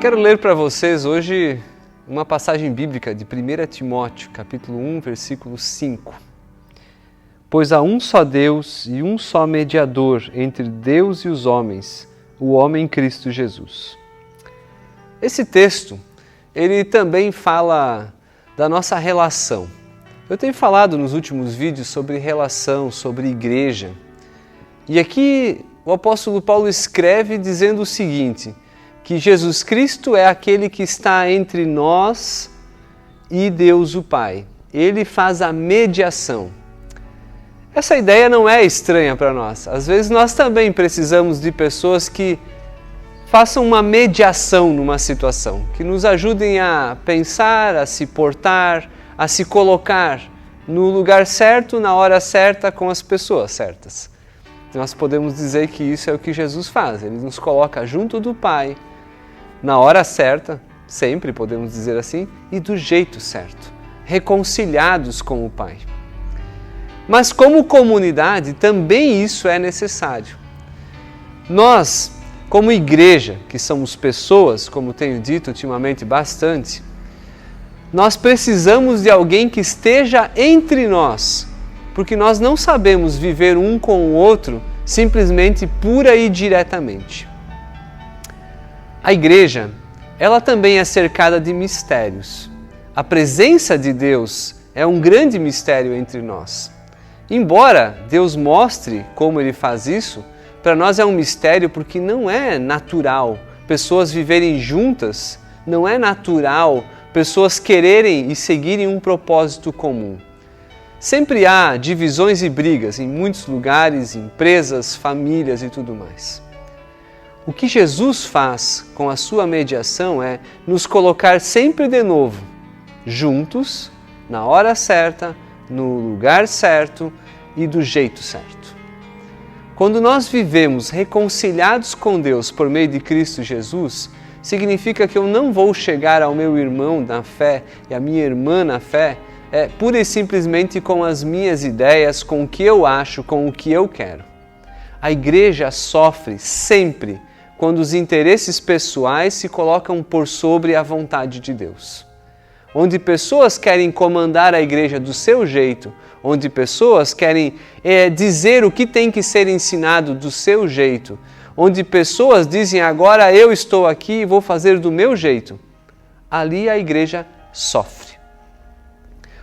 Quero ler para vocês hoje uma passagem bíblica de 1 Timóteo, capítulo 1, versículo 5. Pois há um só Deus e um só mediador entre Deus e os homens, o homem Cristo Jesus. Esse texto, ele também fala da nossa relação. Eu tenho falado nos últimos vídeos sobre relação, sobre igreja. E aqui o apóstolo Paulo escreve dizendo o seguinte, que Jesus Cristo é aquele que está entre nós e Deus o Pai. Ele faz a mediação. Essa ideia não é estranha para nós. Às vezes nós também precisamos de pessoas que façam uma mediação numa situação, que nos ajudem a pensar, a se portar, a se colocar no lugar certo, na hora certa, com as pessoas certas. Nós podemos dizer que isso é o que Jesus faz. Ele nos coloca junto do Pai, na hora certa, sempre podemos dizer assim, e do jeito certo, reconciliados com o Pai. Mas como comunidade, também isso é necessário. Nós, como igreja, que somos pessoas, como tenho dito ultimamente bastante, nós precisamos de alguém que esteja entre nós, porque nós não sabemos viver um com o outro simplesmente pura e diretamente. A igreja, ela também é cercada de mistérios. A presença de Deus é um grande mistério entre nós. Embora Deus mostre como Ele faz isso, para nós é um mistério porque não é natural pessoas viverem juntas, não é natural pessoas quererem e seguirem um propósito comum. Sempre há divisões e brigas em muitos lugares, empresas, famílias e tudo mais. O que Jesus faz com a sua mediação é nos colocar sempre de novo, juntos, na hora certa, no lugar certo e do jeito certo. Quando nós vivemos reconciliados com Deus por meio de Cristo Jesus, significa que eu não vou chegar ao meu irmão na fé e à minha irmã na fé pura e simplesmente com as minhas ideias, com o que eu acho, com o que eu quero. A igreja sofre sempre quando os interesses pessoais se colocam por sobre a vontade de Deus. Onde pessoas querem comandar a igreja do seu jeito, onde pessoas querem dizer o que tem que ser ensinado do seu jeito, onde pessoas dizem agora eu estou aqui e vou fazer do meu jeito, ali a igreja sofre.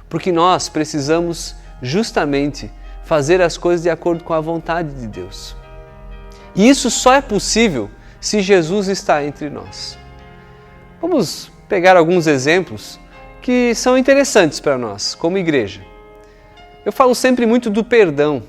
Porque nós precisamos justamente fazer as coisas de acordo com a vontade de Deus. E isso só é possível se Jesus está entre nós. Vamos pegar alguns exemplos que são interessantes para nós, como igreja. Eu falo sempre muito do perdão.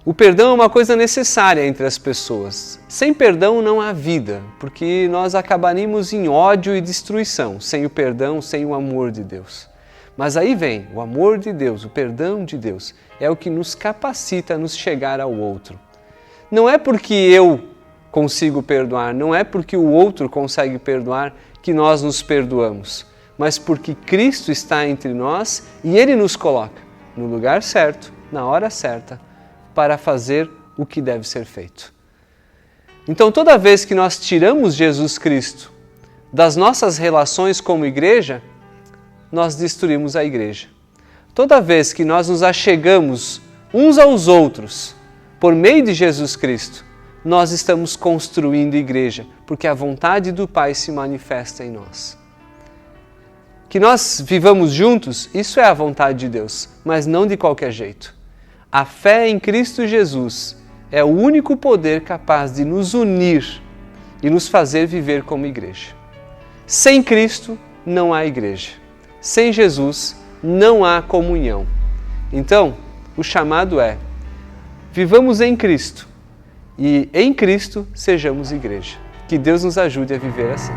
O perdão é uma coisa necessária entre as pessoas. Sem perdão não há vida, porque nós acabaríamos em ódio e destruição, sem o perdão, sem o amor de Deus. Mas aí vem o amor de Deus, o perdão de Deus, é o que nos capacita a nos chegar ao outro. Não é porque eu consigo perdoar, não é porque o outro consegue perdoar que nós nos perdoamos, mas porque Cristo está entre nós e Ele nos coloca no lugar certo, na hora certa, para fazer o que deve ser feito. Então, toda vez que nós tiramos Jesus Cristo das nossas relações como igreja, nós destruímos a igreja. Toda vez que nós nos achegamos uns aos outros por meio de Jesus Cristo, nós estamos construindo igreja, porque a vontade do Pai se manifesta em nós. Que nós vivamos juntos, isso é a vontade de Deus, mas não de qualquer jeito. A fé em Cristo Jesus é o único poder capaz de nos unir e nos fazer viver como igreja. Sem Cristo não há igreja. Sem Jesus não há comunhão. Então, o chamado é: vivamos em Cristo e em Cristo sejamos igreja. Que Deus nos ajude a viver assim.